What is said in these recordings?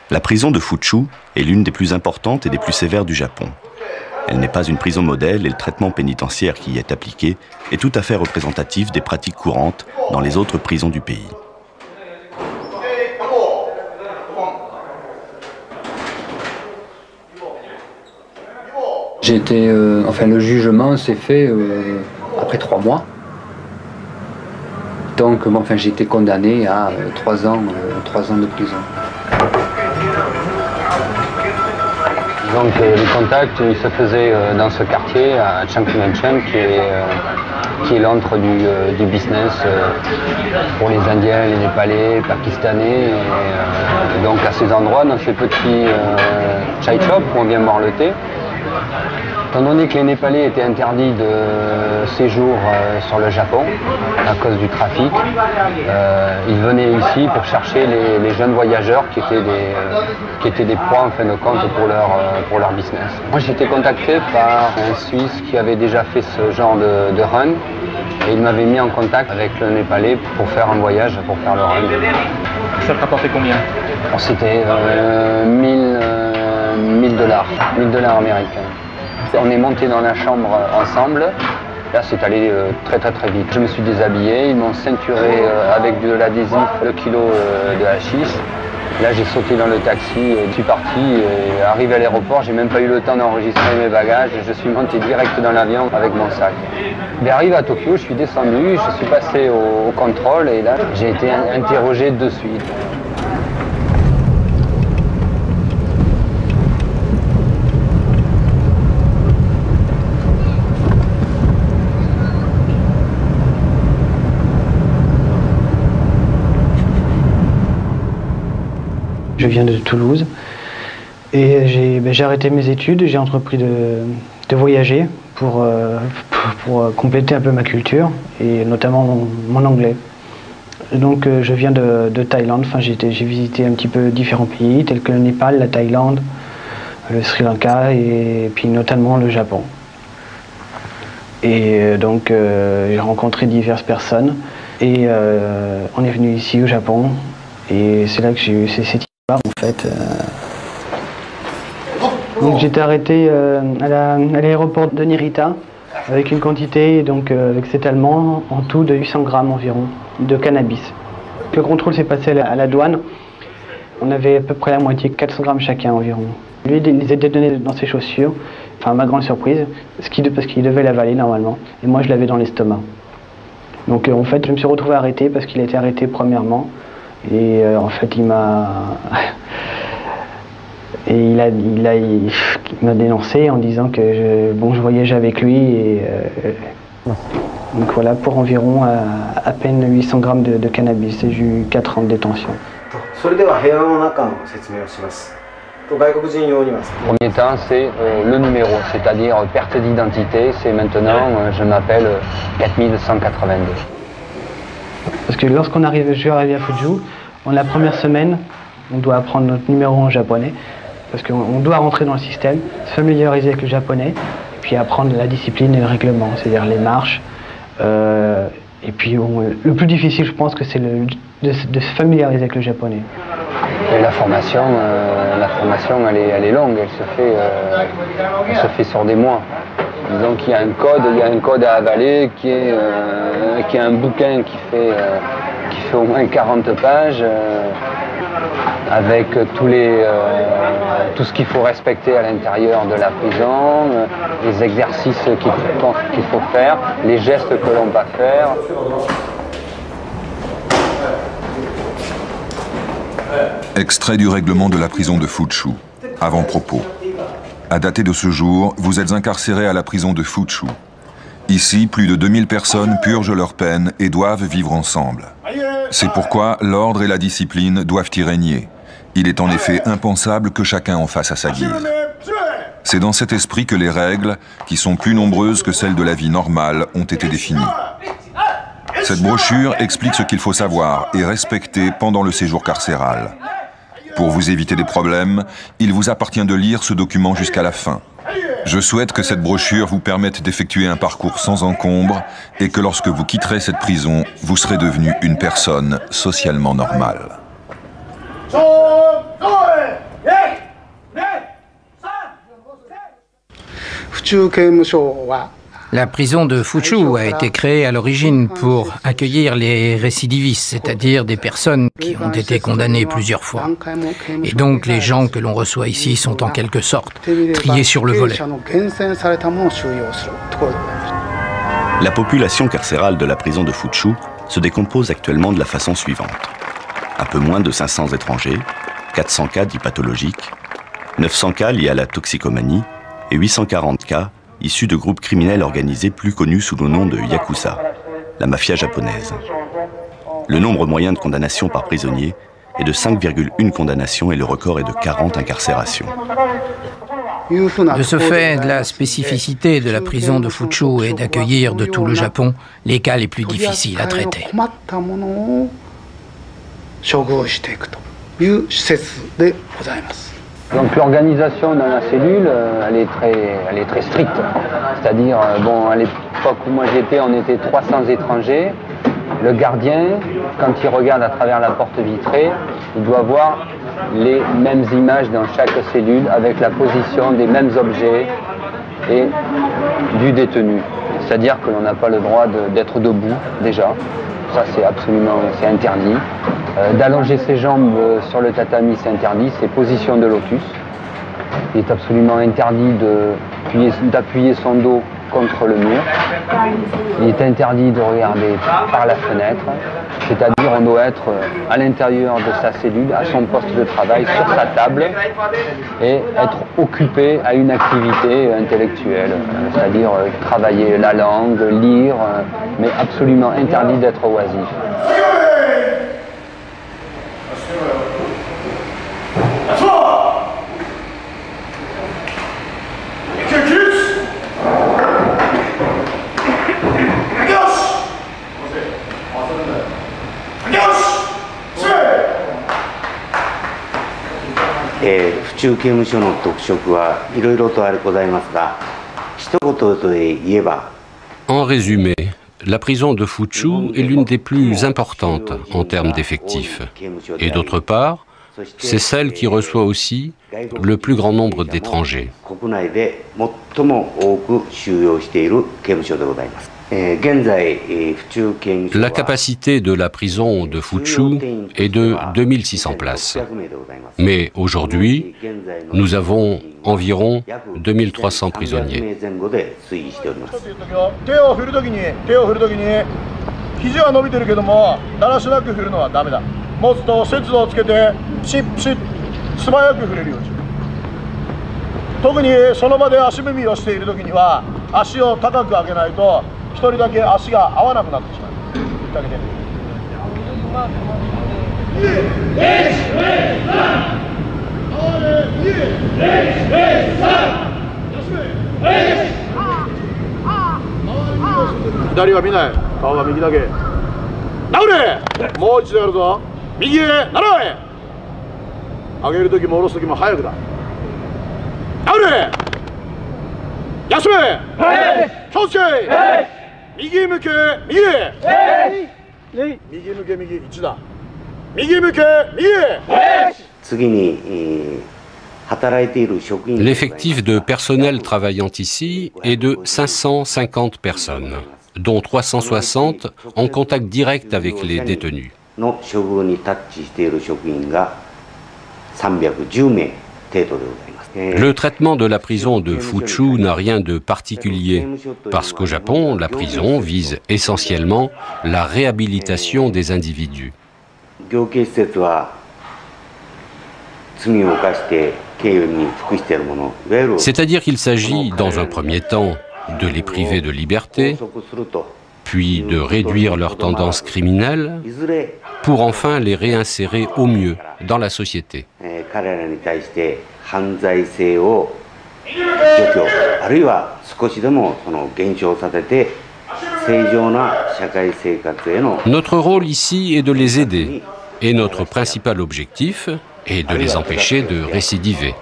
La prison de Fuchu est l'une des plus importantes et des plus sévères du Japon. Elle n'est pas une prison modèle et le traitement pénitentiaire qui y est appliqué est tout à fait représentatif des pratiques courantes dans les autres prisons du pays. Le jugement s'est fait après 3 mois. Donc j'ai été condamné à 3 ans de prison. Donc les contacts ils se faisaient dans ce quartier à Changchun qui est l'antre du business pour les Indiens, les Népalais, Pakistanais. Et donc à ces endroits, dans ces petits chai shops où on vient boire le thé, étant donné que les Népalais étaient interdits de séjour sur le Japon à cause du trafic, ils venaient ici pour chercher les jeunes voyageurs qui étaient des proies en fin de compte pour leur business. Moi j'ai été contacté par un Suisse qui avait déjà fait ce genre de run et il m'avait mis en contact avec le Népalais pour faire un voyage, pour faire le run. Ça te rapportait combien? C'était 1000 $, américains. On est monté dans la chambre ensemble. Là, c'est allé très vite. Je me suis déshabillé, ils m'ont ceinturé avec de l'adhésif, le kilo de hashish. Là, j'ai sauté dans le taxi, je suis parti. Et arrivé à l'aéroport, j'ai même pas eu le temps d'enregistrer mes bagages. Je suis monté direct dans l'avion avec mon sac. Mais arrivé à Tokyo, je suis descendu, je suis passé au contrôle et là, j'ai été interrogé de suite. Je viens de Toulouse et j'ai arrêté mes études, j'ai entrepris de voyager pour compléter un peu ma culture et notamment mon anglais. Donc je viens de Thaïlande, j'ai visité un petit peu différents pays tels que le Népal, la Thaïlande, le Sri Lanka et puis notamment le Japon. Et donc j'ai rencontré diverses personnes et on est venu ici au Japon et c'est là que j'ai eu cette histoire en fait. Donc j'étais arrêté à l'aéroport de Narita avec une quantité, donc avec cet Allemand, en tout de 800 grammes environ de cannabis. Le contrôle s'est passé à la douane. On avait à peu près la moitié, 400 grammes chacun environ. Lui, il les était donnés dans ses chaussures, enfin à ma grande surprise, parce qu'il devait l'avaler normalement, et moi je l'avais dans l'estomac. Donc en fait je me suis retrouvé arrêté parce qu'il a été arrêté premièrement, et en fait il m'a... Et il m'a dénoncé en disant que je voyageais avec lui et donc voilà, pour environ à peine 800 grammes de cannabis et j'ai eu 4 ans de détention. Premier temps, c'est le numéro, c'est-à-dire perte d'identité, c'est maintenant, je m'appelle 4182. Parce que lorsqu'on arrive, je suis arrivé à Fuju, la première semaine, on doit apprendre notre numéro en japonais. Parce qu'on doit rentrer dans le système, se familiariser avec le japonais, et puis apprendre la discipline et le règlement, c'est-à-dire les marches. Et puis le plus difficile, je pense, que c'est de se familiariser avec le japonais. Et la formation, elle est longue, elle se fait sur des mois. Disons qu'il y a un code à avaler qui est un bouquin qui fait au moins 40 pages. Avec tous les tout ce qu'il faut respecter à l'intérieur de la prison, les exercices qu'il faut faire, les gestes que l'on va faire. Extrait du règlement de la prison de Fuchu. Avant-propos. À dater de ce jour, vous êtes incarcéré à la prison de Fuchu. Ici, plus de 2000 personnes purgent leur peine et doivent vivre ensemble. C'est pourquoi l'ordre et la discipline doivent y régner. Il est en effet impensable que chacun en fasse à sa guise. C'est dans cet esprit que les règles, qui sont plus nombreuses que celles de la vie normale, ont été définies. Cette brochure explique ce qu'il faut savoir et respecter pendant le séjour carcéral. Pour vous éviter des problèmes, il vous appartient de lire ce document jusqu'à la fin. Je souhaite que cette brochure vous permette d'effectuer un parcours sans encombre et que lorsque vous quitterez cette prison, vous serez devenu une personne socialement normale. La prison de Fuchu a été créée à l'origine pour accueillir les récidivistes, c'est-à-dire des personnes qui ont été condamnées plusieurs fois. Et donc les gens que l'on reçoit ici sont en quelque sorte triés sur le volet. La population carcérale de la prison de Fuchu se décompose actuellement de la façon suivante. Un peu moins de 500 étrangers, 400 cas dits pathologiques, 900 cas liés à la toxicomanie et 840 cas issus de groupes criminels organisés plus connus sous le nom de Yakuza, la mafia japonaise. Le nombre moyen de condamnations par prisonnier est de 5,1 condamnations et le record est de 40 incarcérations. De ce fait, la spécificité de la prison de Fuchu est d'accueillir de tout le Japon les cas les plus difficiles à traiter. Donc l'organisation dans la cellule, elle est très stricte. C'est-à-dire, bon, à l'époque où moi j'étais, on était 300 étrangers. Le gardien, quand il regarde à travers la porte vitrée, il doit voir les mêmes images dans chaque cellule avec la position des mêmes objets et du détenu. C'est-à-dire que l'on n'a pas le droit d'être debout déjà. Ça c'est interdit. D'allonger ses jambes sur le tatami, c'est interdit, c'est position de lotus. Il est absolument interdit d'appuyer son dos contre le mur. Il est interdit de regarder par la fenêtre, c'est-à-dire on doit être à l'intérieur de sa cellule, à son poste de travail, sur sa table, et être occupé à une activité intellectuelle, c'est-à-dire travailler la langue, lire, mais absolument interdit d'être oisif. En résumé, la prison de Fuchu est l'une des plus importantes en termes d'effectifs. Et d'autre part, c'est celle qui reçoit aussi le plus grand nombre d'étrangers. La capacité de la prison de Fuchu est de 2600 places. Mais aujourd'hui, nous avons environ 2300 prisonniers. L'effectif de personnel travaillant ici est de 550 personnes, dont 360 en contact direct avec les détenus. Le traitement de la prison de Fuchu n'a rien de particulier, parce qu'au Japon, la prison vise essentiellement la réhabilitation des individus. C'est-à-dire qu'il s'agit, dans un premier temps, de les priver de liberté, puis de réduire leurs tendances criminelles, pour enfin les réinsérer au mieux dans la société. Notre rôle ici est de les aider, et notre principal objectif est de les empêcher de récidiver.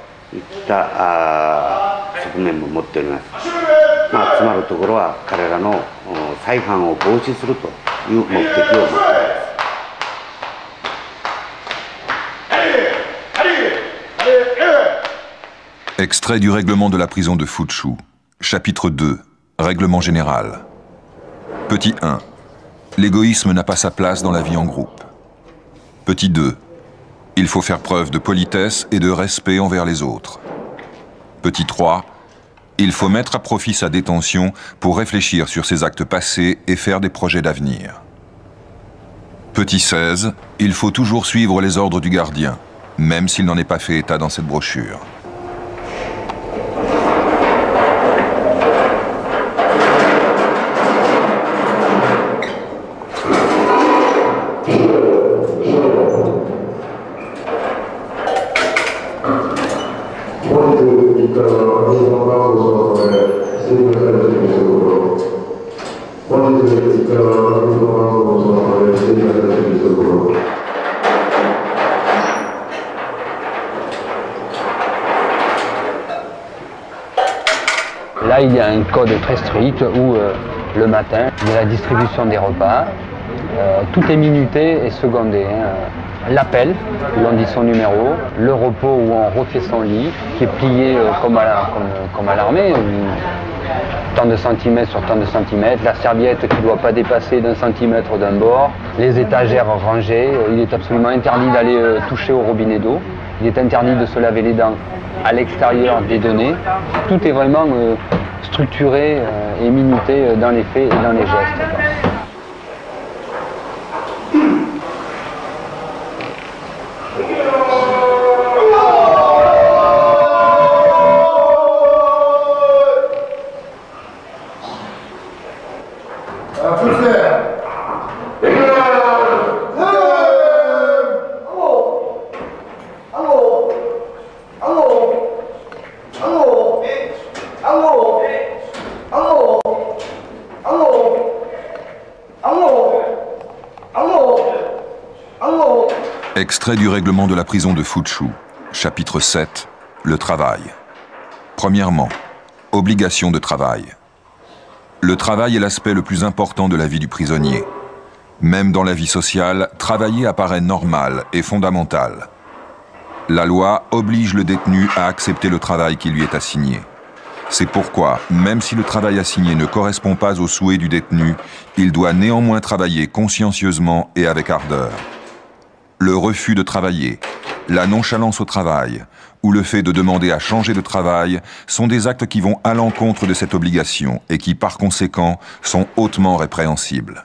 Extrait du règlement de la prison de Fuchu. Chapitre 2. Règlement général. Petit 1. L'égoïsme n'a pas sa place dans la vie en groupe. Petit 2. Il faut faire preuve de politesse et de respect envers les autres. Petit 3. Il faut mettre à profit sa détention pour réfléchir sur ses actes passés et faire des projets d'avenir. Petit 16. Il faut toujours suivre les ordres du gardien, même s'il n'en est pas fait état dans cette brochure. Là, il y a un code très strict où le matin, il y a la distribution des repas, tout est minuté et secondé. L'appel, où on dit son numéro, le repos où on refait son lit, qui est plié comme à l'armée, tant de centimètres sur tant de centimètres, la serviette qui ne doit pas dépasser d'un centimètre d'un bord, les étagères rangées, il est absolument interdit d'aller toucher au robinet d'eau, il est interdit de se laver les dents à l'extérieur des données. Tout est vraiment structuré et minuté dans les faits et dans les gestes. Extrait du règlement de la prison de Fuchu. Chapitre 7. Le travail. Premièrement, obligation de travail. Le travail est l'aspect le plus important de la vie du prisonnier. Même dans la vie sociale, travailler apparaît normal et fondamental. La loi oblige le détenu à accepter le travail qui lui est assigné. C'est pourquoi, même si le travail assigné ne correspond pas aux souhaits du détenu, il doit néanmoins travailler consciencieusement et avec ardeur. Le refus de travailler, la nonchalance au travail ou le fait de demander à changer de travail sont des actes qui vont à l'encontre de cette obligation et qui, par conséquent, sont hautement répréhensibles.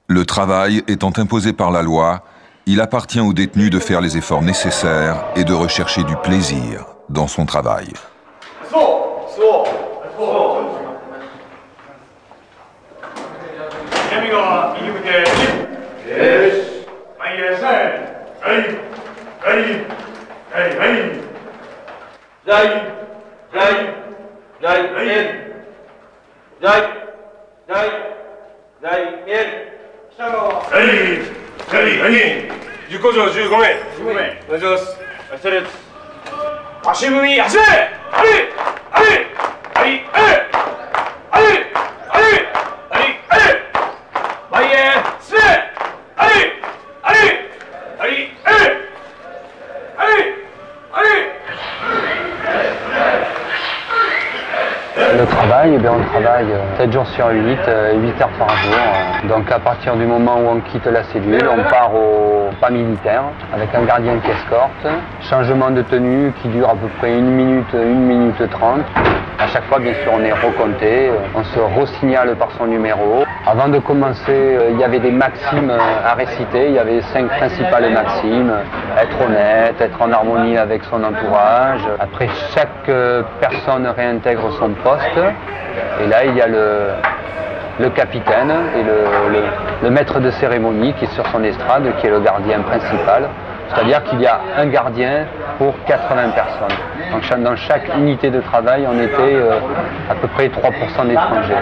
Le travail étant imposé par la loi, il appartient au détenu de faire les efforts nécessaires et de rechercher du plaisir dans son travail. Le travail, on travaille 7 jours sur 8, 8 heures par jour. Donc à partir du moment où on quitte la cellule, on part au pas militaire avec un gardien qui escorte. Changement de tenue qui dure à peu près 1 minute 30. À chaque fois, bien sûr, on est recompté, on se re-signale par son numéro. Avant de commencer, il y avait des maximes à réciter, il y avait 5 principales maximes. Être honnête, être en harmonie avec son entourage. Après, chaque personne réintègre son poste. Et là, il y a le capitaine et le maître de cérémonie qui est sur son estrade, qui est le gardien principal. C'est-à-dire qu'il y a un gardien pour 80 personnes. Donc dans chaque unité de travail, on était à peu près 3% d'étrangers.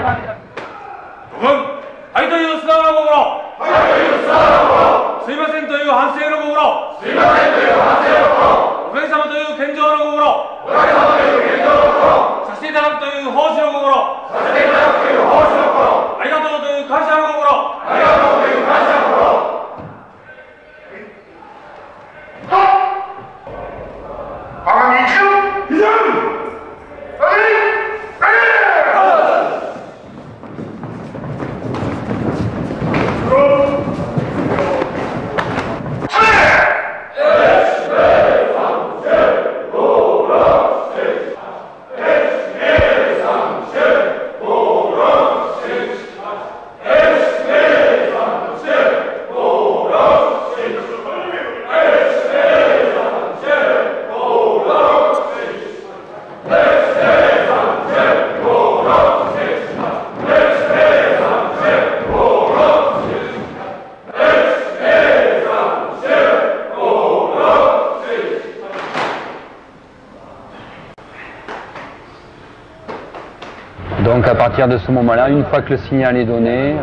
Donc à partir de ce moment-là, une fois que le signal est donné,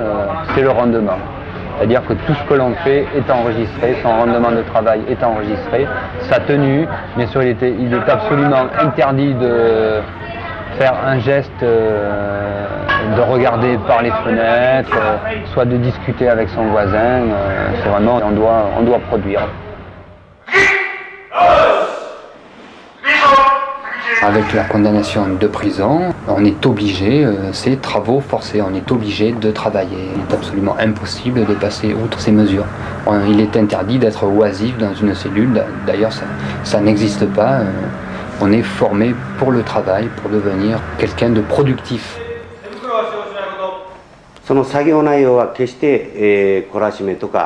c'est le rendement. C'est-à-dire que tout ce que l'on fait est enregistré, son rendement de travail est enregistré, sa tenue, bien sûr il est absolument interdit de faire un geste, de regarder par les fenêtres, soit de discuter avec son voisin, c'est vraiment, on doit produire. Avec la condamnation de prison, on est obligé, c'est travaux forcés, on est obligé de travailler. Il est absolument impossible de passer outre ces mesures. Il est interdit d'être oisif dans une cellule, d'ailleurs ça n'existe pas. On est formé pour le travail, pour devenir quelqu'un de productif.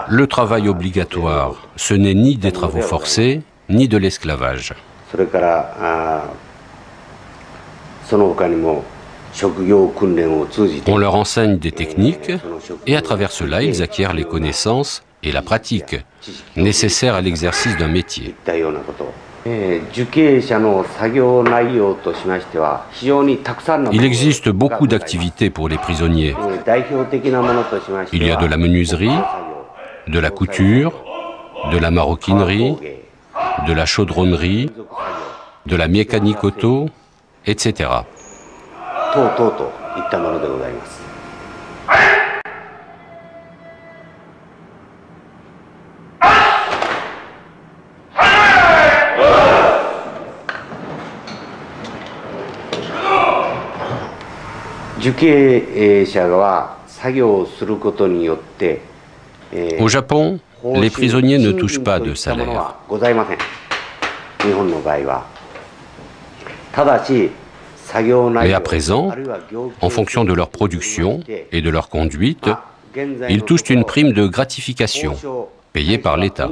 Le travail obligatoire, ce n'est ni des travaux forcés, ni de l'esclavage. On leur enseigne des techniques et à travers cela, ils acquièrent les connaissances et la pratique nécessaires à l'exercice d'un métier. Il existe beaucoup d'activités pour les prisonniers. Il y a de la menuiserie, de la couture, de la maroquinerie, de la chaudronnerie, de la mécanique auto, etc. Au Japon, les prisonniers ne touchent pas de salaire. Mais à présent, en fonction de leur production et de leur conduite, ils touchent une prime de gratification payée par l'État.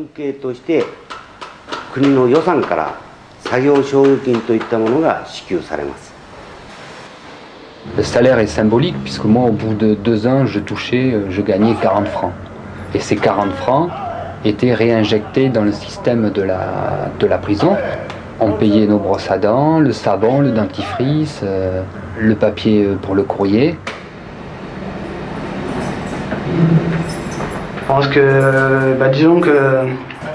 Le salaire est symbolique puisque moi, au bout de 2 ans, je gagnais 40 francs. Et ces 40 francs étaient réinjectés dans le système de la prison. On payait nos brosses à dents, le savon, le dentifrice, le papier pour le courrier. Je pense que, disons que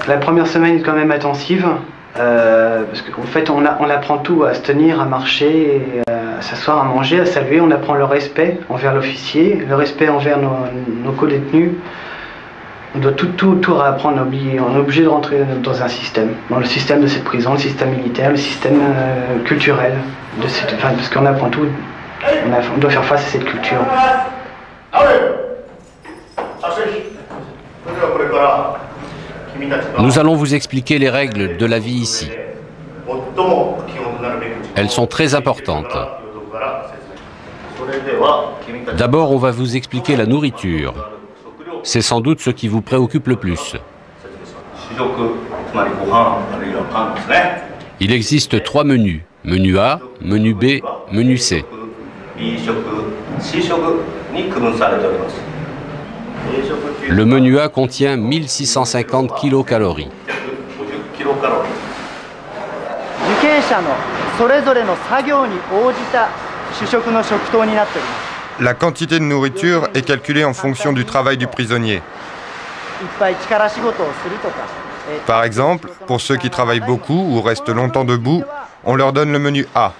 la première semaine est quand même intensive, parce qu'en fait on apprend tout, à se tenir, à marcher, à s'asseoir, à manger, à saluer. On apprend le respect envers l'officier, le respect envers nos co-détenus. On doit tout réapprendre, on est obligé de rentrer dans un système, dans le système de cette prison, le système militaire, le système culturel, parce qu'on apprend tout On doit faire face à cette culture. Nous allons vous expliquer les règles de la vie ici. Elles sont très importantes. D'abord, on va vous expliquer la nourriture. C'est sans doute ce qui vous préoccupe le plus. Il existe 3 menus. Menu A, menu B, menu C. Le menu A contient 1650 kilocalories. La quantité de nourriture est calculée en fonction du travail du prisonnier. Par exemple, pour ceux qui travaillent beaucoup ou restent longtemps debout, on leur donne le menu A.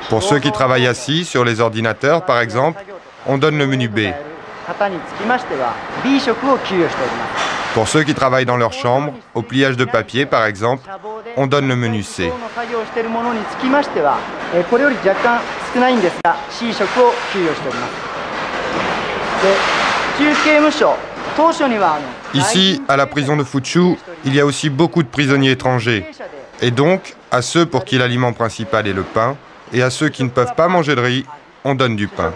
Pour ceux qui travaillent assis sur les ordinateurs, par exemple, on donne le menu B. Pour ceux qui travaillent dans leur chambre, au pliage de papier, par exemple, on donne le menu C. Ici, à la prison de Fuchu, il y a aussi beaucoup de prisonniers étrangers. Et donc, à ceux pour qui l'aliment principal est le pain, et à ceux qui ne peuvent pas manger de riz, on donne du pain.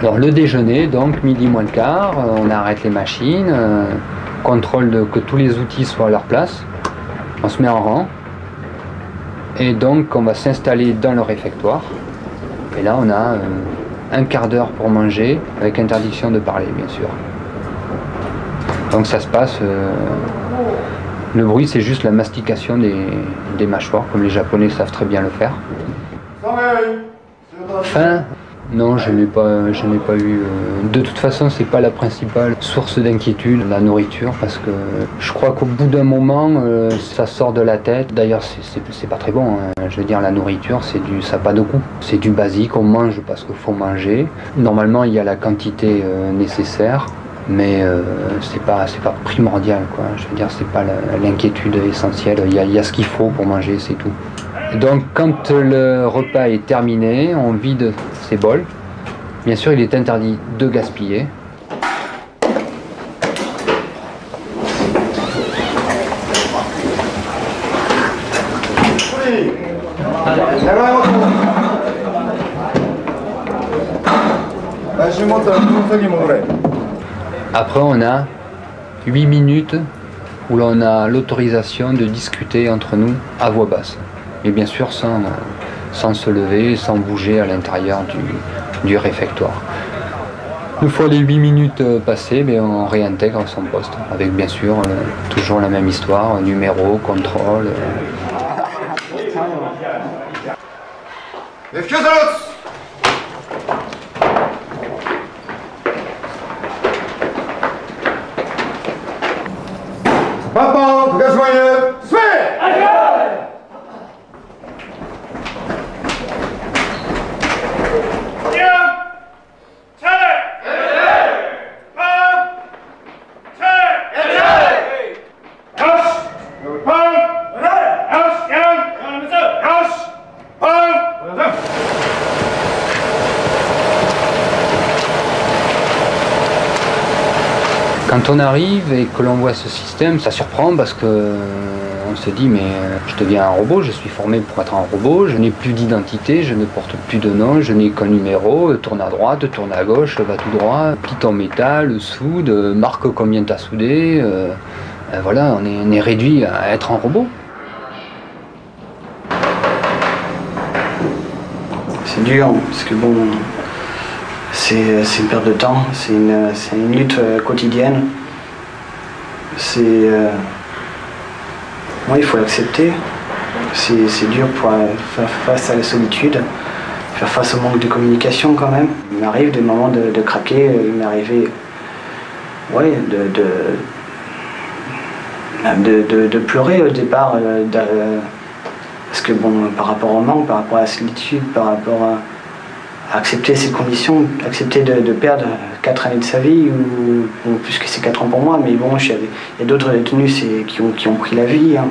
Alors le déjeuner, donc midi moins le quart, on arrête les machines, contrôle que tous les outils soient à leur place, on se met en rang et donc on va s'installer dans le réfectoire. Et là on a un quart d'heure pour manger avec interdiction de parler bien sûr. Donc ça se passe, le bruit c'est juste la mastication des mâchoires comme les Japonais savent très bien le faire. Faim? Non, je n'ai pas eu. De toute façon, c'est pas la principale source d'inquiétude, la nourriture, parce que je crois qu'au bout d'un moment, ça sort de la tête. D'ailleurs, c'est pas très bon. Hein. Je veux dire, la nourriture, ça n'a pas de goût. C'est du basique, on mange parce qu'il faut manger. Normalement, il y a la quantité nécessaire, mais c'est pas primordial, quoi. Je veux dire, c'est pas l'inquiétude essentielle. Il y a ce qu'il faut pour manger, c'est tout. Donc quand le repas est terminé, on vide ses bols. Bien sûr, il est interdit de gaspiller. Après, on a 8 minutes où l'on a l'autorisation de discuter entre nous à voix basse. Et bien sûr sans se lever, sans bouger à l'intérieur du réfectoire. Une fois les 8 minutes passées, on réintègre son poste, avec bien sûr toujours la même histoire, numéro, contrôle. Quand on arrive et que l'on voit ce système, ça surprend parce que on se dit mais je deviens un robot, je suis formé pour être un robot, je n'ai plus d'identité, je ne porte plus de nom, je n'ai qu'un numéro, tourne à droite, tourne à gauche, va tout droit, plie en métal, soude, marque combien tu as soudé, voilà, on est réduit à être un robot. C'est dur, parce que bon, c'est une perte de temps, c'est une lutte quotidienne. Moi, il faut l'accepter. C'est dur pour faire face à la solitude, faire face au manque de communication quand même. Il m'arrive des moments de craquer, il m'est arrivé de pleurer au départ, parce que bon, par rapport au manque, par rapport à la solitude, par rapport à accepter ces conditions, accepter de perdre 4 années de sa vie, ou plus que c'est 4 ans pour moi, mais bon, il y a d'autres détenus qui ont pris la vie, hein,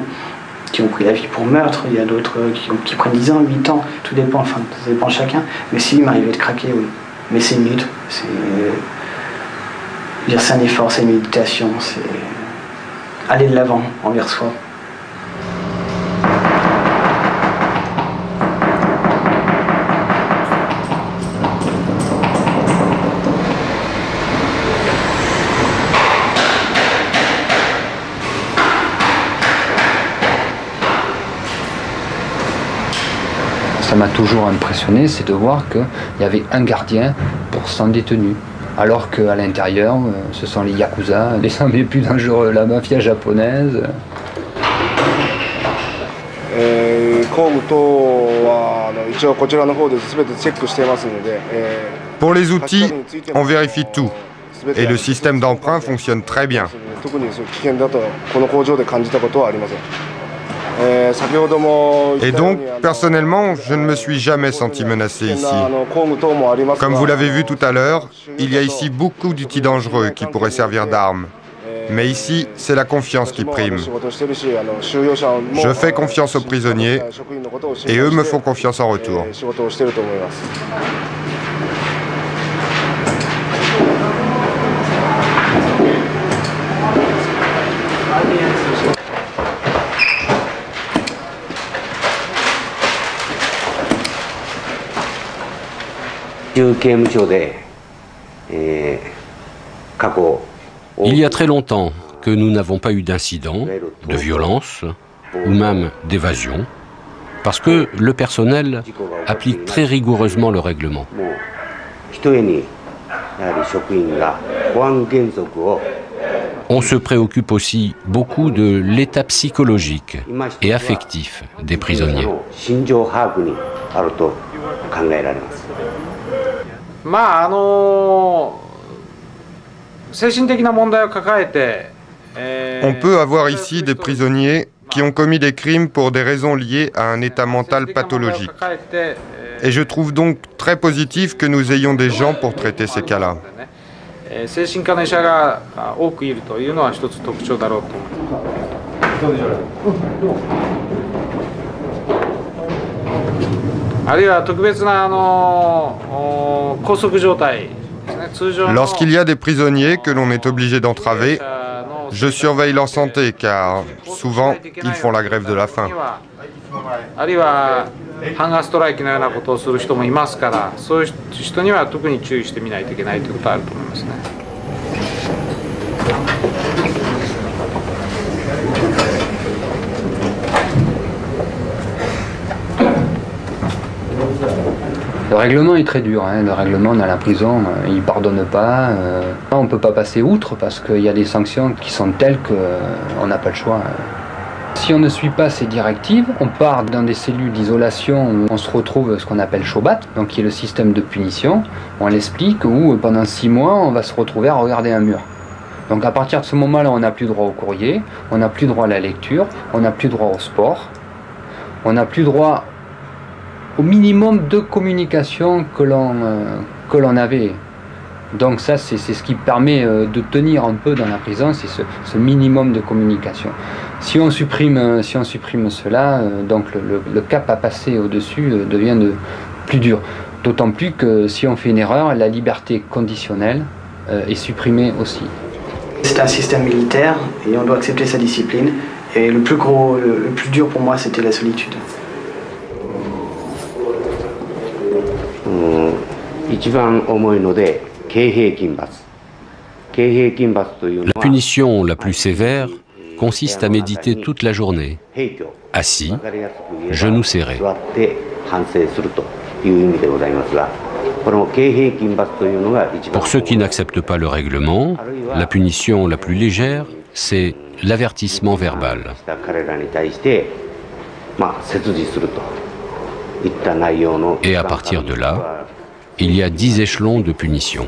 qui ont pris la vie pour meurtre, il y a d'autres qui prennent 10 ans, 8 ans, tout dépend, enfin, ça dépend de chacun, mais si, il m'arrivait de craquer, oui. Mais c'est une lutte, c'est un effort, c'est une méditation, c'est aller de l'avant envers soi. Ça m'a toujours impressionné, c'est de voir qu'il y avait un gardien pour 100 détenus. Alors qu'à l'intérieur, ce sont les yakuza, les gens les plus dangereux, la mafia japonaise. Pour les outils, on vérifie tout. Et le système d'emprunt fonctionne très bien. Et donc, personnellement, je ne me suis jamais senti menacé ici. Comme vous l'avez vu tout à l'heure, il y a ici beaucoup d'outils dangereux qui pourraient servir d'armes. Mais ici, c'est la confiance qui prime. Je fais confiance aux prisonniers et eux me font confiance en retour. Il y a très longtemps que nous n'avons pas eu d'incident, de violence ou même d'évasion, parce que le personnel applique très rigoureusement le règlement. On se préoccupe aussi beaucoup de l'état psychologique et affectif des prisonniers. On peut avoir ici des prisonniers qui ont commis des crimes pour des raisons liées à un état mental pathologique. Et je trouve donc très positif que nous ayons des gens pour traiter ces cas-là. Lorsqu'il y a des prisonniers que l'on est obligé d'entraver, je surveille leur santé car souvent ils font la grève de la faim. Le règlement est très dur, hein. Le règlement dans la prison, il ne pardonne pas. On ne peut pas passer outre parce qu'il y a des sanctions qui sont telles qu'on n'a pas le choix. Si on ne suit pas ces directives, on part dans des cellules d'isolation où on se retrouve ce qu'on appelle shobat, donc qui est le système de punition. On l'explique où pendant 6 mois, on va se retrouver à regarder un mur. Donc à partir de ce moment-là, on n'a plus droit au courrier, on n'a plus droit à la lecture, on n'a plus droit au sport, on n'a plus droit au minimum de communication que l'on avait. Donc ça, c'est ce qui permet de tenir un peu dans la prison, c'est ce minimum de communication. Si on supprime cela, donc le cap à passer au-dessus devient plus dur. D'autant plus que si on fait une erreur, la liberté conditionnelle est supprimée aussi. C'est un système militaire et on doit accepter sa discipline. Et le plus dur pour moi, c'était la solitude. La punition la plus sévère consiste à méditer toute la journée, assis, genoux serrés. Pour ceux qui n'acceptent pas le règlement, la punition la plus légère, c'est l'avertissement verbal. Et à partir de là, il y a 10 échelons de punition.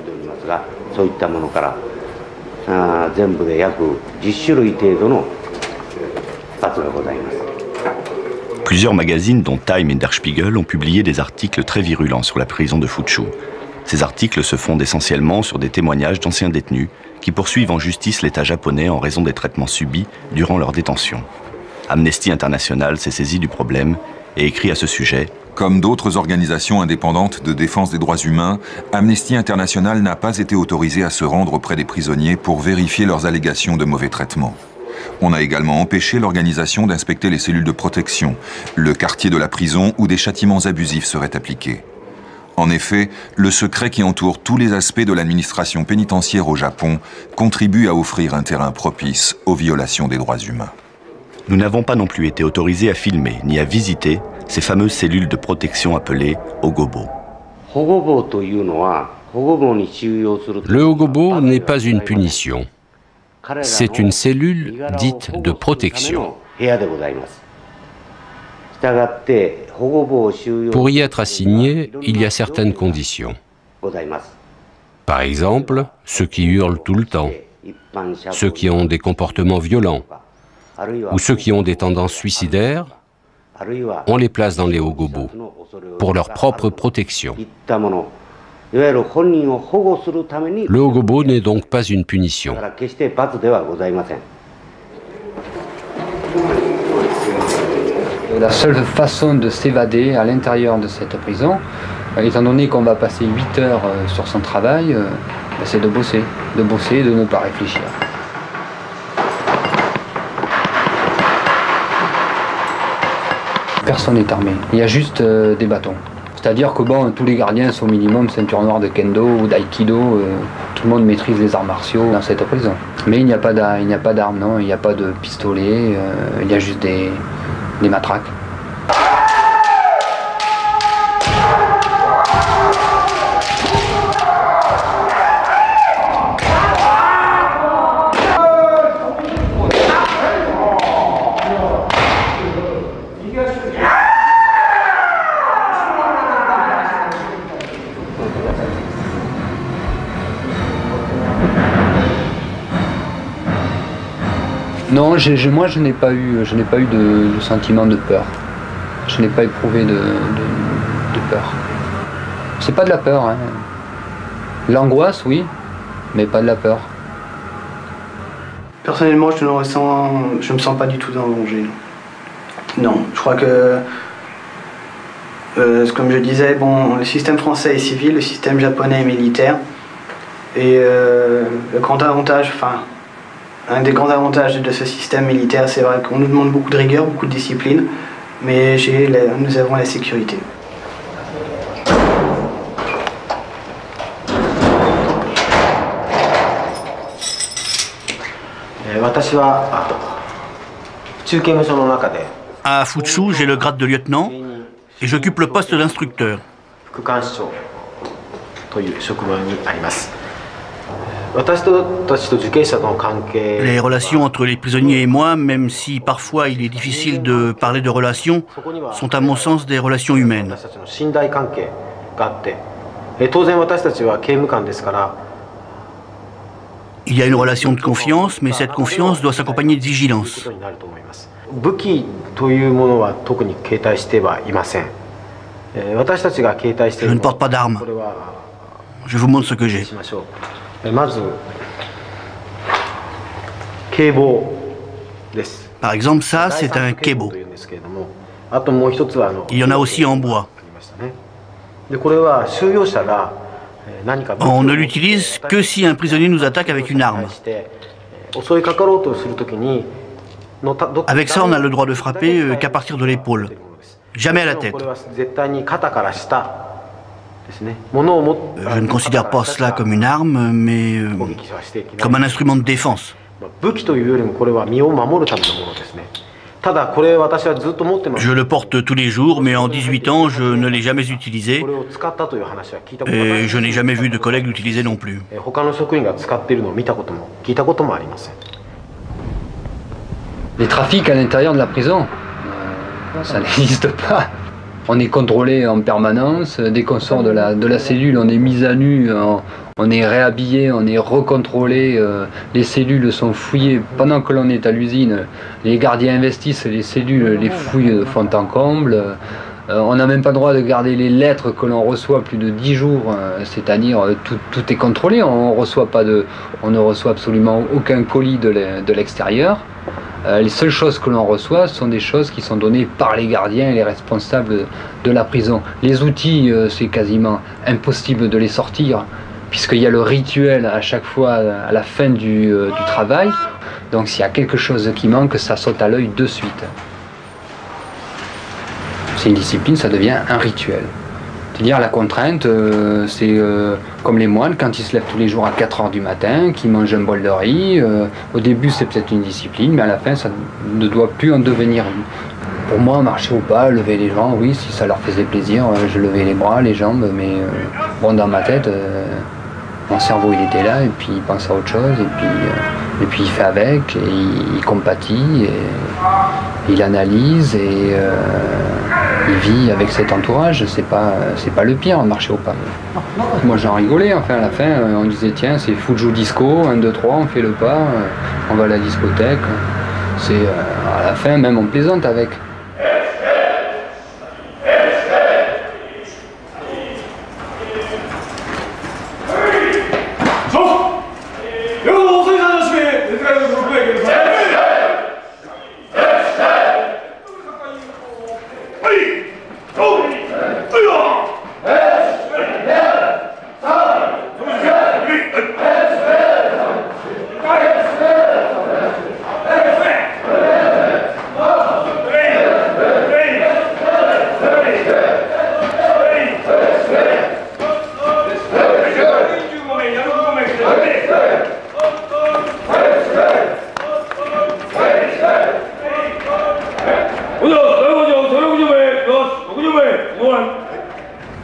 Plusieurs magazines, dont Time et Der Spiegel, ont publié des articles très virulents sur la prison de Fuchu. Ces articles se fondent essentiellement sur des témoignages d'anciens détenus qui poursuivent en justice l'État japonais en raison des traitements subis durant leur détention. Amnesty International s'est saisi du problème et écrit à ce sujet: Comme d'autres organisations indépendantes de défense des droits humains, Amnesty International n'a pas été autorisé à se rendre auprès des prisonniers pour vérifier leurs allégations de mauvais traitements. On a également empêché l'organisation d'inspecter les cellules de protection, le quartier de la prison où des châtiments abusifs seraient appliqués. En effet, le secret qui entoure tous les aspects de l'administration pénitentiaire au Japon contribue à offrir un terrain propice aux violations des droits humains. Nous n'avons pas non plus été autorisés à filmer ni à visiter ces fameuses cellules de protection appelées Ogobo. Le Ogobo n'est pas une punition. C'est une cellule dite de protection. Pour y être assigné, il y a certaines conditions. Par exemple, ceux qui hurlent tout le temps, ceux qui ont des comportements violents, ou ceux qui ont des tendances suicidaires, on les place dans les Ogobo pour leur propre protection. Le Ogobo n'est donc pas une punition. La seule façon de s'évader à l'intérieur de cette prison, étant donné qu'on va passer 8 heures sur son travail, c'est de bosser, de ne pas réfléchir. Personne n'est armé, il y a juste des bâtons. C'est-à-dire que bon, tous les gardiens sont au minimum ceinture noire de kendo ou d'aïkido, tout le monde maîtrise les arts martiaux dans cette prison. Mais il n'y a pas d'armes, non, il n'y a pas de pistolet, il y a juste des matraques. Non, moi je n'ai pas eu de sentiment de peur. Je n'ai pas éprouvé de peur. C'est pas de la peur, hein. L'angoisse, oui, mais pas de la peur. Personnellement, je me sens pas du tout en danger. Non, je crois que, comme je disais, bon, le système français est civil, le système japonais est militaire. Et le grand avantage, un des grands avantages de ce système militaire, c'est vrai qu'on nous demande beaucoup de rigueur, beaucoup de discipline, mais nous avons la sécurité. À Fuchu, j'ai le grade de lieutenant et j'occupe le poste d'instructeur. Les relations entre les prisonniers et moi, même si parfois il est difficile de parler de relations, sont à mon sens des relations humaines. Il y a une relation de confiance, mais cette confiance doit s'accompagner de vigilance. Je ne porte pas d'armes. Je vous montre ce que j'ai. Par exemple, ça, c'est un kebo. Il y en a aussi en bois. On ne l'utilise que si un prisonnier nous attaque avec une arme. Avec ça, on a le droit de frapper qu'à partir de l'épaule, jamais à la tête. Je ne considère pas cela comme une arme, mais comme un instrument de défense. Je le porte tous les jours, mais en 18 ans, je ne l'ai jamais utilisé et je n'ai jamais vu de collègues l'utiliser non plus. Les trafics à l'intérieur de la prison, ça n'existe pas. On est contrôlé en permanence. Dès qu'on sort de la cellule, on est mis à nu, on est réhabillé, on est recontrôlé. Les cellules sont fouillées pendant que l'on est à l'usine. Les gardiens investissent les cellules, les fouilles de fond en comble. On n'a même pas le droit de garder les lettres que l'on reçoit plus de 10 jours, c'est-à-dire tout est contrôlé. On ne reçoit absolument aucun colis de l'extérieur. Les seules choses que l'on reçoit sont des choses qui sont données par les gardiens et les responsables de la prison. Les outils, c'est quasiment impossible de les sortir, puisqu'il y a le rituel à chaque fois à la fin du travail. Donc s'il y a quelque chose qui manque, ça saute à l'œil de suite. C'est une discipline, ça devient un rituel. C'est-à-dire la contrainte, c'est comme les moines quand ils se lèvent tous les jours à 4 h du matin, qui mangent un bol de riz. Au début c'est peut-être une discipline, mais à la fin ça ne doit plus en devenir une. Pour moi, marcher ou pas, lever les jambes, oui, si ça leur faisait plaisir, je levais les bras, les jambes, mais bon, dans ma tête, mon cerveau il était là, et puis il pense à autre chose, et puis il fait avec, et il compatit, et il analyse, et il vit avec cet entourage. C'est pas le pire, marcher au pas. Moi j'en rigolais, enfin à la fin, on disait tiens, c'est Fuju Disco, 1, 2, 3, on fait le pas, on va à la discothèque. C'est à la fin, même on plaisante avec.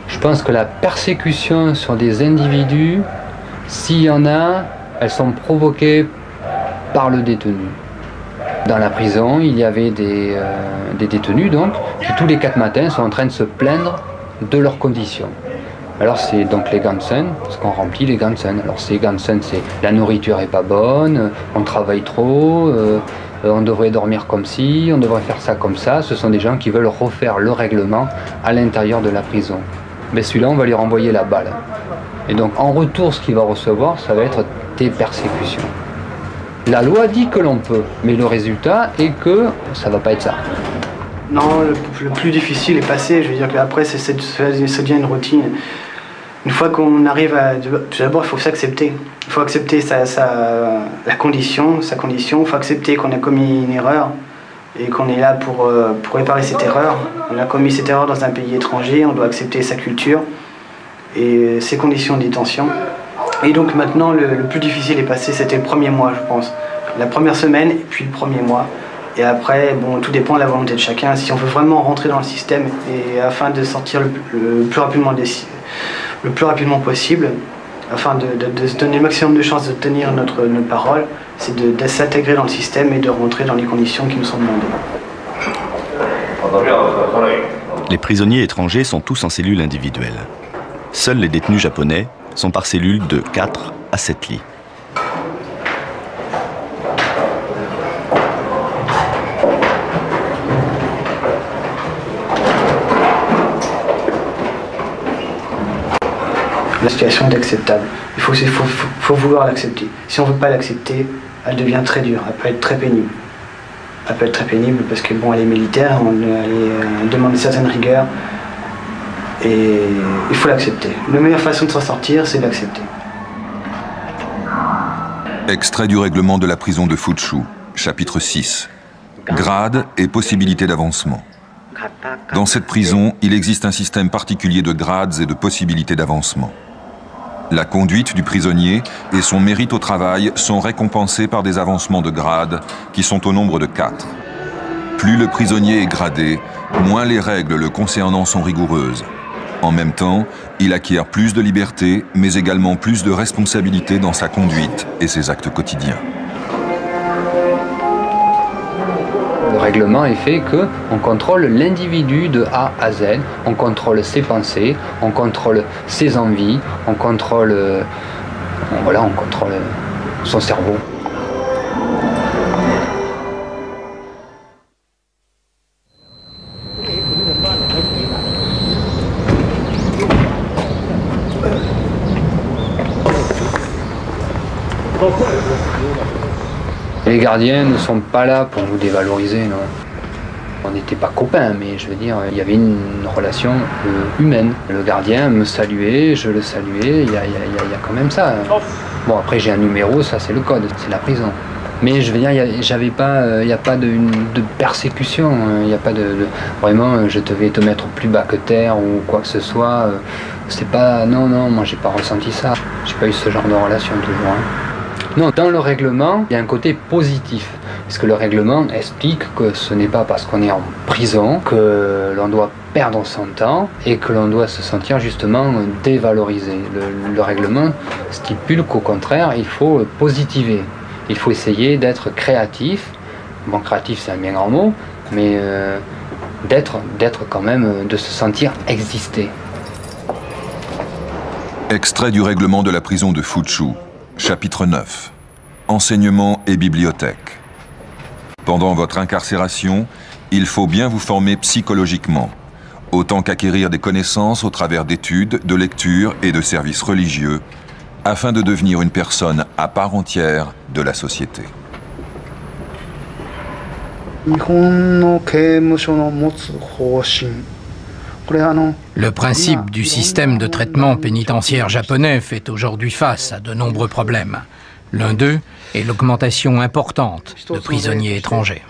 Je pense que la persécution sur des individus, s'il y en a, elles sont provoquées par le détenu. Dans la prison, il y avait des détenus donc, qui tous les 4 matins sont en train de se plaindre de leurs conditions. Alors c'est donc les Gansen, parce qu'on remplit les Gansen. Alors ces Gansen, c'est la nourriture est pas bonne, on travaille trop, on devrait dormir comme ci, on devrait faire ça comme ça. Ce sont des gens qui veulent refaire le règlement à l'intérieur de la prison. Mais celui-là, on va lui renvoyer la balle. Et donc en retour, ce qu'il va recevoir, ça va être des persécutions. La loi dit que l'on peut, mais le résultat est que ça va pas être ça. Non, le plus difficile est passé. Je veux dire qu'après, ça devient une routine. Une fois qu'on arrive à... Tout d'abord, il faut s'accepter. Il faut accepter sa condition. Il faut accepter qu'on a commis une erreur et qu'on est là pour réparer cette erreur. On a commis cette erreur dans un pays étranger, on doit accepter sa culture et ses conditions de détention. Et donc maintenant, le plus difficile est passé, c'était le premier mois, je pense. La première semaine et puis le premier mois. Et après, bon, tout dépend de la volonté de chacun. Si on veut vraiment rentrer dans le système et afin de sortir le plus rapidement possible, afin de se donner le maximum de chances de tenir notre parole, c'est de s'intégrer dans le système et de rentrer dans les conditions qui nous sont demandées. Les prisonniers étrangers sont tous en cellules individuelles. Seuls les détenus japonais sont par cellules de 4 à 7 lits. La situation est acceptable. Il faut vouloir l'accepter. Si on ne veut pas l'accepter, elle devient très dure, elle peut être très pénible. Elle peut être très pénible parce que bon, elle est militaire, elle demande une certaine rigueur et il faut l'accepter. La meilleure façon de s'en sortir, c'est d'accepter. Extrait du règlement de la prison de Fuchu, chapitre 6. Grades et possibilités d'avancement. Dans cette prison, il existe un système particulier de grades et de possibilités d'avancement. La conduite du prisonnier et son mérite au travail sont récompensés par des avancements de grade qui sont au nombre de 4. Plus le prisonnier est gradé, moins les règles le concernant sont rigoureuses. En même temps, il acquiert plus de liberté, mais également plus de responsabilité dans sa conduite et ses actes quotidiens. Le règlement est fait qu'on contrôle l'individu de A à Z, on contrôle ses pensées, on contrôle ses envies, on contrôle, voilà, on contrôle son cerveau. Les gardiens ne sont pas là pour nous dévaloriser, non. On n'était pas copains, mais je veux dire, il y avait une relation humaine. Le gardien me saluait, je le saluais, il y a quand même ça. Bon, après j'ai un numéro, ça c'est le code, c'est la prison. Mais je veux dire, il n'y a pas de persécution, il n'y a pas de vraiment, je devais te mettre plus bas que terre ou quoi que ce soit. C'est pas, non, moi j'ai pas ressenti ça. J'ai pas eu ce genre de relation toujours. Hein. Non, dans le règlement, il y a un côté positif. Parce que le règlement explique que ce n'est pas parce qu'on est en prison que l'on doit perdre son temps et que l'on doit se sentir justement dévalorisé. Le règlement stipule qu'au contraire, il faut positiver. Il faut essayer d'être créatif. Bon, créatif c'est un bien grand mot, mais d'être quand même, de se sentir exister. Extrait du règlement de la prison de Fuchu. Chapitre 9. Enseignement et bibliothèque. Pendant votre incarcération, il faut bien vous former psychologiquement, autant qu'acquérir des connaissances au travers d'études, de lectures et de services religieux, afin de devenir une personne à part entière de la société. Le principe du système de traitement pénitentiaire japonais fait aujourd'hui face à de nombreux problèmes. L'un d'eux est l'augmentation importante de prisonniers étrangers.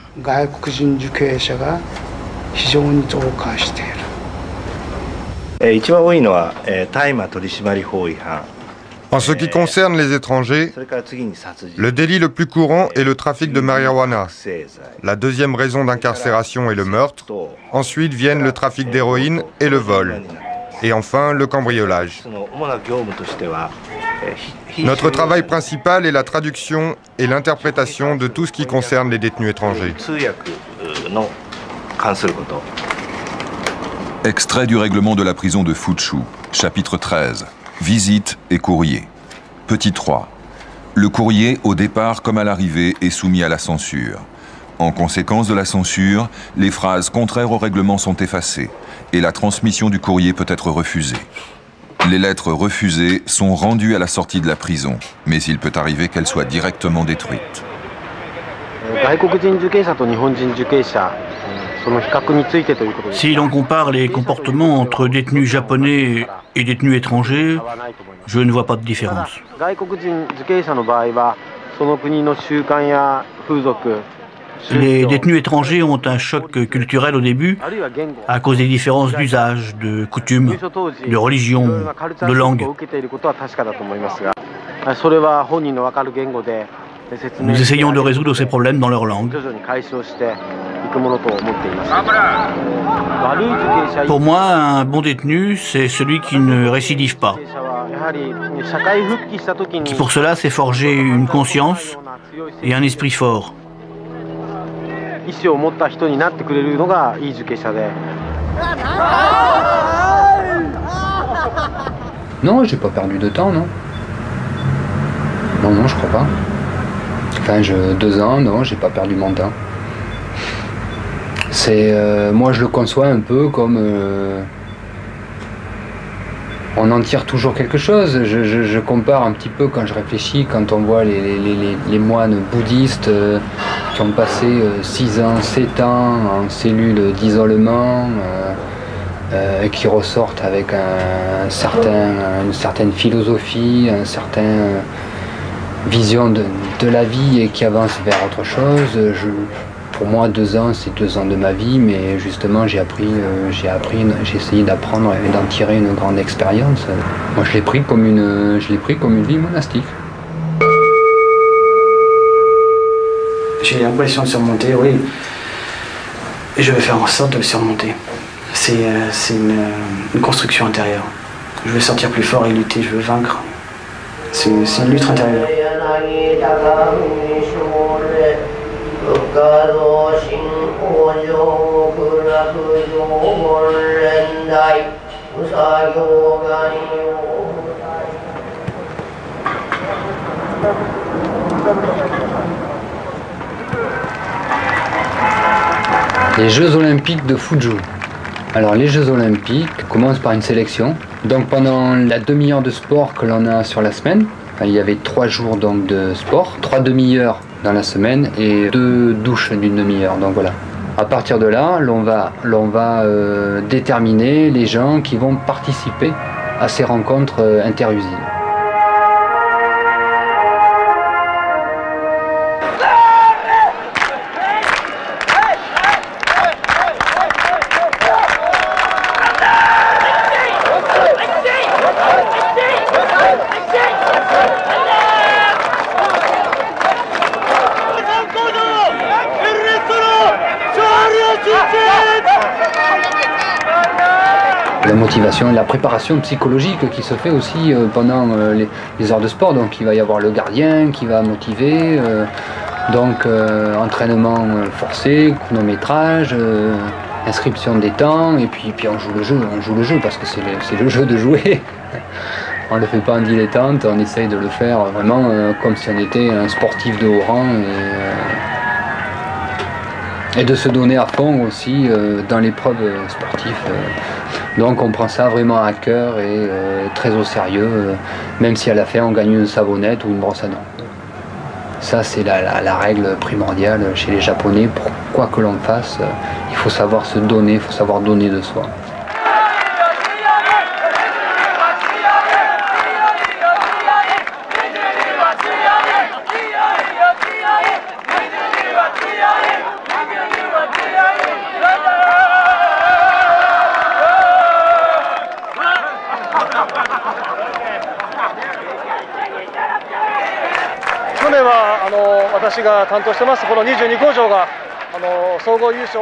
En ce qui concerne les étrangers, le délit le plus courant est le trafic de marijuana. La deuxième raison d'incarcération est le meurtre. Ensuite viennent le trafic d'héroïne et le vol. Et enfin, le cambriolage. Notre travail principal est la traduction et l'interprétation de tout ce qui concerne les détenus étrangers. Extrait du règlement de la prison de Fuchu, chapitre 13. Visite et courrier. Petit 3. Le courrier, au départ comme à l'arrivée, est soumis à la censure. En conséquence de la censure, les phrases contraires au règlement sont effacées et la transmission du courrier peut être refusée. Les lettres refusées sont rendues à la sortie de la prison, mais il peut arriver qu'elles soient directement détruites. Si l'on compare les comportements entre détenus japonais et détenus étrangers, je ne vois pas de différence. Les détenus étrangers ont un choc culturel au début à cause des différences d'usage, de coutumes, de religion, de langue. Nous essayons de résoudre ces problèmes dans leur langue. Pour moi, un bon détenu, c'est celui qui ne récidive pas, qui pour cela s'est forgé une conscience et un esprit fort. Non, j'ai pas perdu de temps, non. Non, je crois pas. Enfin, 2 ans, non, j'ai pas perdu mon temps. C'est, moi, je le conçois un peu comme on en tire toujours quelque chose. Je compare un petit peu quand je réfléchis, quand on voit les moines bouddhistes qui ont passé 6 ans, 7 ans en cellule d'isolement, qui ressortent avec une certaine philosophie, une certaine vision de la vie et qui avancent vers autre chose. Pour moi, 2 ans, c'est 2 ans de ma vie, mais justement, j'ai essayé d'apprendre et d'en tirer une grande expérience. Moi, je l'ai pris comme une vie monastique. J'ai l'impression de surmonter, oui. Et je vais faire en sorte de le surmonter. C'est une construction intérieure. Je veux sortir plus fort et lutter, je veux vaincre. C'est une lutte intérieure. Les Jeux Olympiques de Fuzhou. Alors les Jeux Olympiques commencent par une sélection. Donc pendant la demi-heure de sport que l'on a sur la semaine, il y avait 3 jours donc de sport, 3 demi-heures dans la semaine et 2 douches d'une demi-heure. Donc voilà. À partir de là, l'on va déterminer les gens qui vont participer à ces rencontres interusines. La motivation et la préparation psychologique qui se fait aussi pendant les heures de sport. Donc il va y avoir le gardien qui va motiver, entraînement forcé, chronométrage, inscription des temps, et puis on joue le jeu parce que c'est le jeu de jouer. On ne le fait pas en dilettante, on essaye de le faire vraiment comme si on était un sportif de haut rang et de se donner à fond aussi dans l'épreuve sportive. Donc on prend ça vraiment à cœur et très au sérieux, même si à la fin on gagne une savonnette ou une brosse à dents. Ça c'est la règle primordiale chez les Japonais. Pour quoi que l'on fasse, il faut savoir se donner, il faut savoir donner de soi.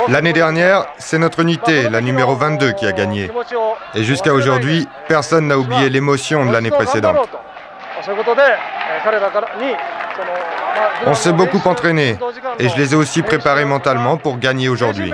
L'année dernière, c'est notre unité, la numéro 22, qui a gagné. Et jusqu'à aujourd'hui, personne n'a oublié l'émotion de l'année précédente. On s'est beaucoup entraîné et je les ai aussi préparés mentalement pour gagner aujourd'hui.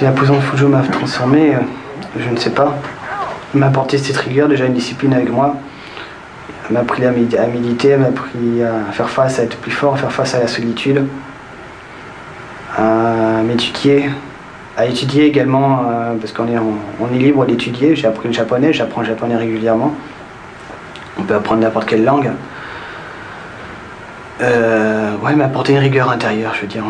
La prison de Fuzhou m'a transformé, je ne sais pas. Elle m'a apporté cette rigueur, déjà une discipline avec moi. Elle m'a appris à méditer, elle m'a appris à faire face, à être plus fort, à faire face à la solitude, à m'étudier, à étudier également, parce qu'on est libre d'étudier. J'ai appris le japonais, j'apprends le japonais régulièrement. On peut apprendre n'importe quelle langue. Ouais, elle m'a apporté une rigueur intérieure, je veux dire.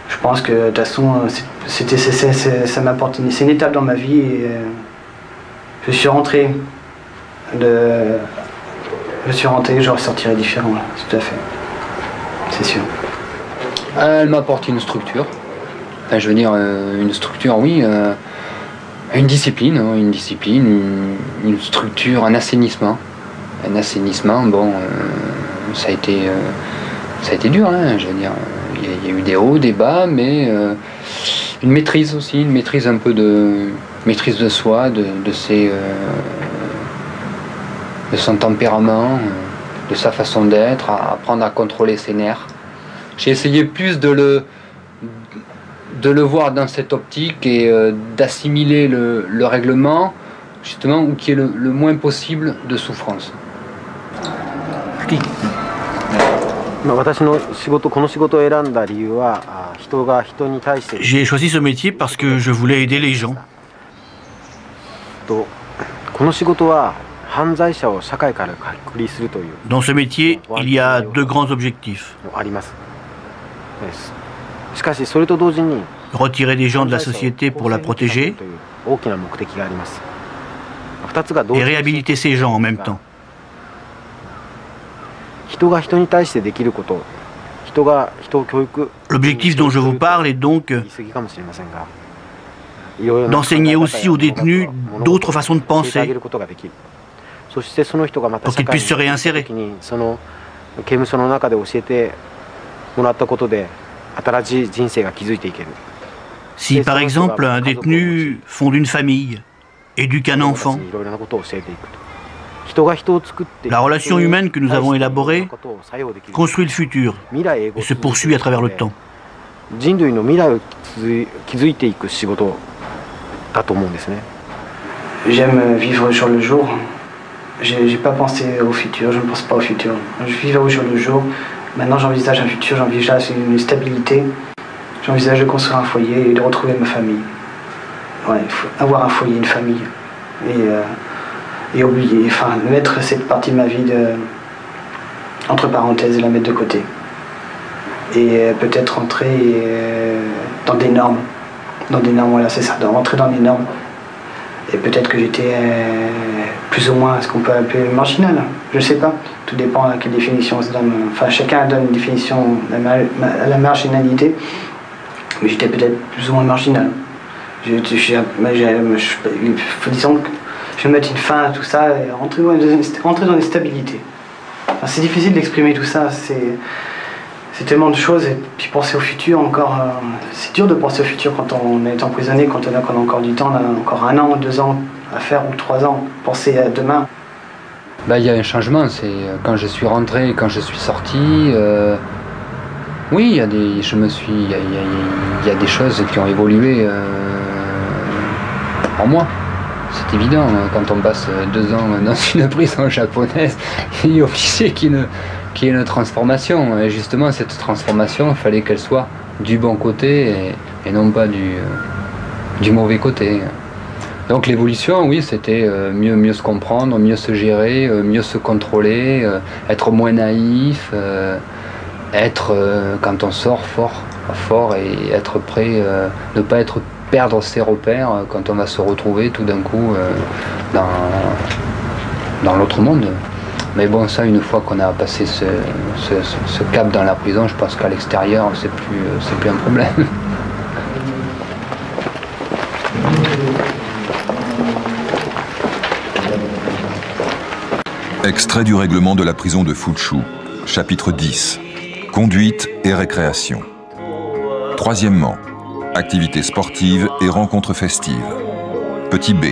Je pense que de toute façon, ça m'a apporté, c'est une étape dans ma vie et je suis rentré, je ressortirai différent, là, tout à fait, c'est sûr. Elle m'apporte une structure. Enfin, je veux dire, une structure, oui. Une discipline, une structure, un assainissement. Un assainissement, bon, ça a été dur, hein, je veux dire. Il y a eu des hauts, des bas, mais une maîtrise aussi, une maîtrise un peu de maîtrise de soi, de son tempérament, de sa façon d'être, à apprendre à contrôler ses nerfs. J'ai essayé plus de le voir dans cette optique et d'assimiler le règlement, justement, où qu'il y ait le moins possible de souffrance. J'ai choisi ce métier parce que je voulais aider les gens. Dans ce métier, il y a deux grands objectifs. Retirer des gens de la société pour la protéger et réhabiliter ces gens en même temps. L'objectif dont je vous parle est donc d'enseigner aussi aux détenus d'autres façons de penser pour qu'ils puissent se réinsérer. Si par exemple un détenu fonde une famille, éduque un enfant, la relation humaine que nous avons élaborée construit le futur et se poursuit à travers le temps. J'aime vivre jour le jour. J'ai pas pensé au futur, je ne pense pas au futur. Je vis au jour le jour. Maintenant j'envisage un futur, j'envisage une stabilité. J'envisage de construire un foyer et de retrouver ma famille. Ouais, il faut avoir un foyer, une famille. Et oublier, enfin mettre cette partie de ma vie entre parenthèses et la mettre de côté. Et peut-être rentrer dans des normes. Voilà, c'est ça, rentrer dans des normes. Et peut-être que j'étais plus ou moins ce qu'on peut appeler marginal, je ne sais pas. Tout dépend à quelle définition on se donne. Enfin, chacun donne une définition à la marginalité, mais j'étais peut-être plus ou moins marginal. Disons que je vais mettre une fin à tout ça et rentrer dans des stabilités. Enfin, c'est difficile d'exprimer tout ça, c'est tellement de choses, et puis penser au futur encore, c'est dur de penser au futur quand on est emprisonné, quand on a encore du temps, on a encore 1 an, 2 ans à faire, ou 3 ans, penser à demain. Il y a un changement, c'est quand je suis rentré, quand je suis sorti, oui, il y a des choses qui ont évolué en moi. C'est évident, quand on passe 2 ans dans une prison japonaise, il est obligé qu'il y ait une transformation. Et justement, cette transformation, il fallait qu'elle soit du bon côté et non pas du mauvais côté. Donc l'évolution, oui, c'était mieux se comprendre, mieux se gérer, mieux se contrôler, être moins naïf, être, quand on sort, fort et être prêt, ne pas perdre ses repères quand on va se retrouver tout d'un coup dans l'autre monde. Mais bon, ça, une fois qu'on a passé ce cap dans la prison, je pense qu'à l'extérieur, c'est plus un problème. Extrait du règlement de la prison de Fuchu, chapitre 10. Conduite et récréation. Troisièmement, activités sportives et rencontres festives. Petit b.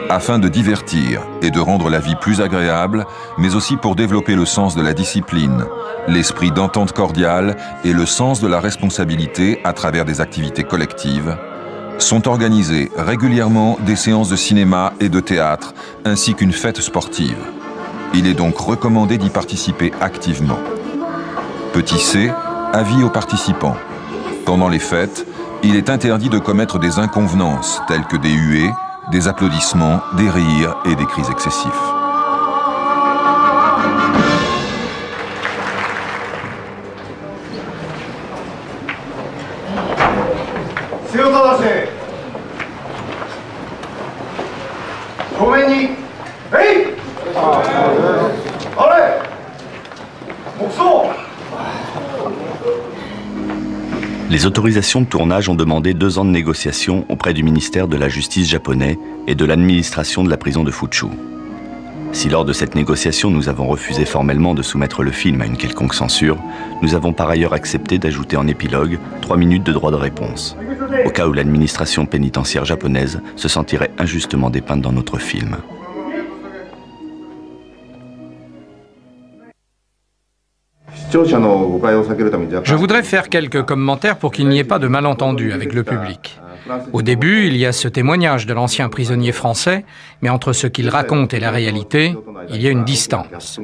Afin de divertir et de rendre la vie plus agréable, mais aussi pour développer le sens de la discipline, l'esprit d'entente cordiale et le sens de la responsabilité à travers des activités collectives, sont organisées régulièrement des séances de cinéma et de théâtre, ainsi qu'une fête sportive. Il est donc recommandé d'y participer activement. Petit c. Avis aux participants. Pendant les fêtes, il est interdit de commettre des inconvenances telles que des huées, des applaudissements, des rires et des cris excessifs. Les autorisations de tournage ont demandé 2 ans de négociations auprès du ministère de la Justice japonais et de l'administration de la prison de Fuchu. Si lors de cette négociation nous avons refusé formellement de soumettre le film à une quelconque censure, nous avons par ailleurs accepté d'ajouter en épilogue 3 minutes de droit de réponse, au cas où l'administration pénitentiaire japonaise se sentirait injustement dépeinte dans notre film. Je voudrais faire quelques commentaires pour qu'il n'y ait pas de malentendu avec le public. Au début, il y a ce témoignage de l'ancien prisonnier français, mais entre ce qu'il raconte et la réalité, il y a une distance.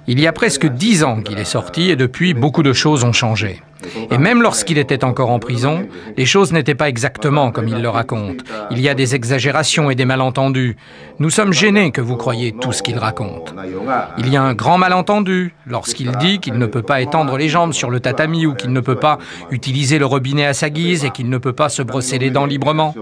Il y a presque 10 ans qu'il est sorti et depuis, beaucoup de choses ont changé. Et même lorsqu'il était encore en prison, les choses n'étaient pas exactement comme il le raconte. Il y a des exagérations et des malentendus. Nous sommes gênés que vous croyiez tout ce qu'il raconte. Il y a un grand malentendu lorsqu'il dit qu'il ne peut pas étendre les jambes sur le tatami ou qu'il ne peut pas utiliser le robinet à sa guise et qu'il ne peut pas se brosser les dents librement.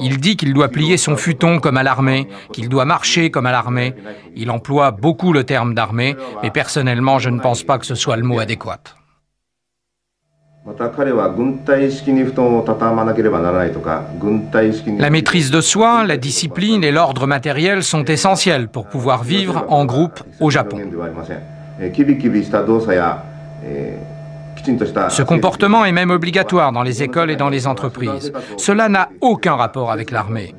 Il dit qu'il doit plier son futon comme à l'armée, qu'il doit marcher comme à l'armée. Il emploie beaucoup le terme d'armée, mais personnellement, je ne pense pas que ce soit le mot adéquat. La maîtrise de soi, la discipline et l'ordre matériel sont essentiels pour pouvoir vivre en groupe au Japon. Ce comportement est même obligatoire dans les écoles et dans les entreprises. Cela n'a aucun rapport avec l'armée.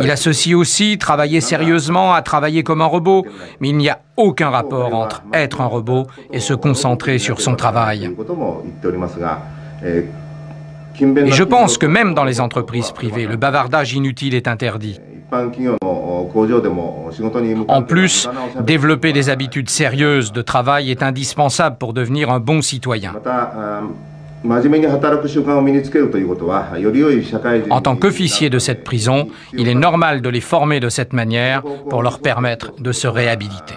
Il associe aussi travailler sérieusement à travailler comme un robot, mais il n'y a aucun rapport entre être un robot et se concentrer sur son travail. Et je pense que même dans les entreprises privées, le bavardage inutile est interdit. En plus, développer des habitudes sérieuses de travail est indispensable pour devenir un bon citoyen. En tant qu'officier de cette prison, il est normal de les former de cette manière pour leur permettre de se réhabiliter.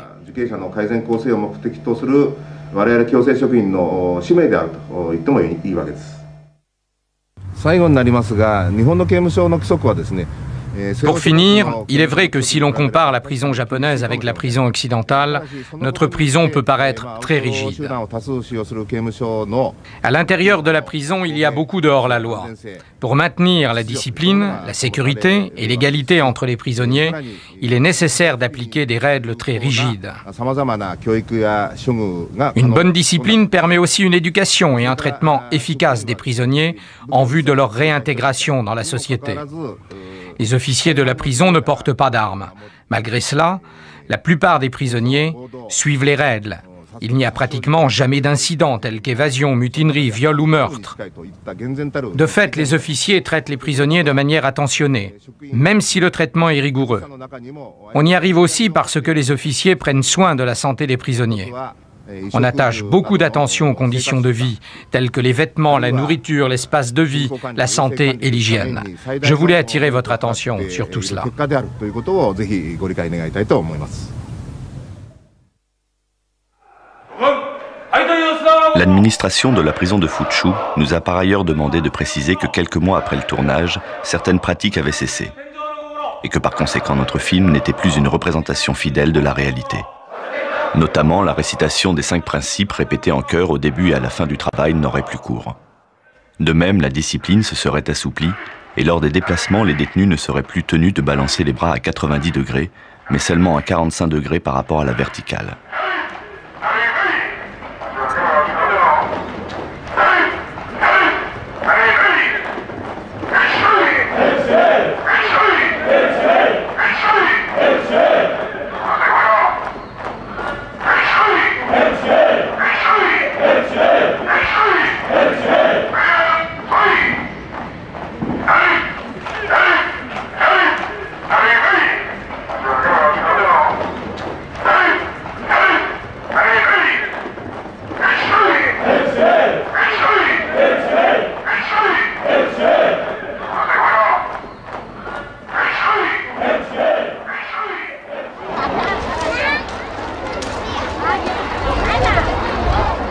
Pour finir, il est vrai que si l'on compare la prison japonaise avec la prison occidentale, notre prison peut paraître très rigide. À l'intérieur de la prison, il y a beaucoup de hors-la-loi. Pour maintenir la discipline, la sécurité et l'égalité entre les prisonniers, il est nécessaire d'appliquer des règles très rigides. Une bonne discipline permet aussi une éducation et un traitement efficace des prisonniers en vue de leur réintégration dans la société. Les officiers de la prison ne portent pas d'armes. Malgré cela, la plupart des prisonniers suivent les règles. Il n'y a pratiquement jamais d'incidents tels qu'évasion, mutinerie, viol ou meurtre. De fait, les officiers traitent les prisonniers de manière attentionnée, même si le traitement est rigoureux. On y arrive aussi parce que les officiers prennent soin de la santé des prisonniers. On attache beaucoup d'attention aux conditions de vie, telles que les vêtements, la nourriture, l'espace de vie, la santé et l'hygiène. Je voulais attirer votre attention sur tout cela. L'administration de la prison de Fuchu nous a par ailleurs demandé de préciser que quelques mois après le tournage, certaines pratiques avaient cessé, et que par conséquent notre film n'était plus une représentation fidèle de la réalité. Notamment, la récitation des 5 principes répétés en chœur au début et à la fin du travail n'aurait plus cours. De même, la discipline se serait assouplie et lors des déplacements, les détenus ne seraient plus tenus de balancer les bras à 90 degrés, mais seulement à 45 degrés par rapport à la verticale.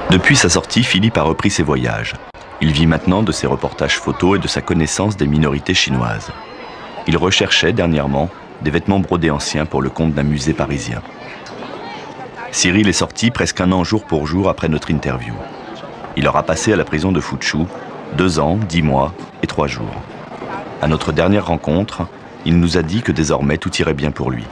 Depuis sa sortie, Philippe a repris ses voyages. Il vit maintenant de ses reportages photos et de sa connaissance des minorités chinoises. Il recherchait dernièrement des vêtements brodés anciens pour le compte d'un musée parisien. Cyril est sorti presque 1 an jour pour jour après notre interview. Il aura passé à la prison de Fuchu 2 ans, 10 mois et 3 jours. À notre dernière rencontre, il nous a dit que désormais tout irait bien pour lui.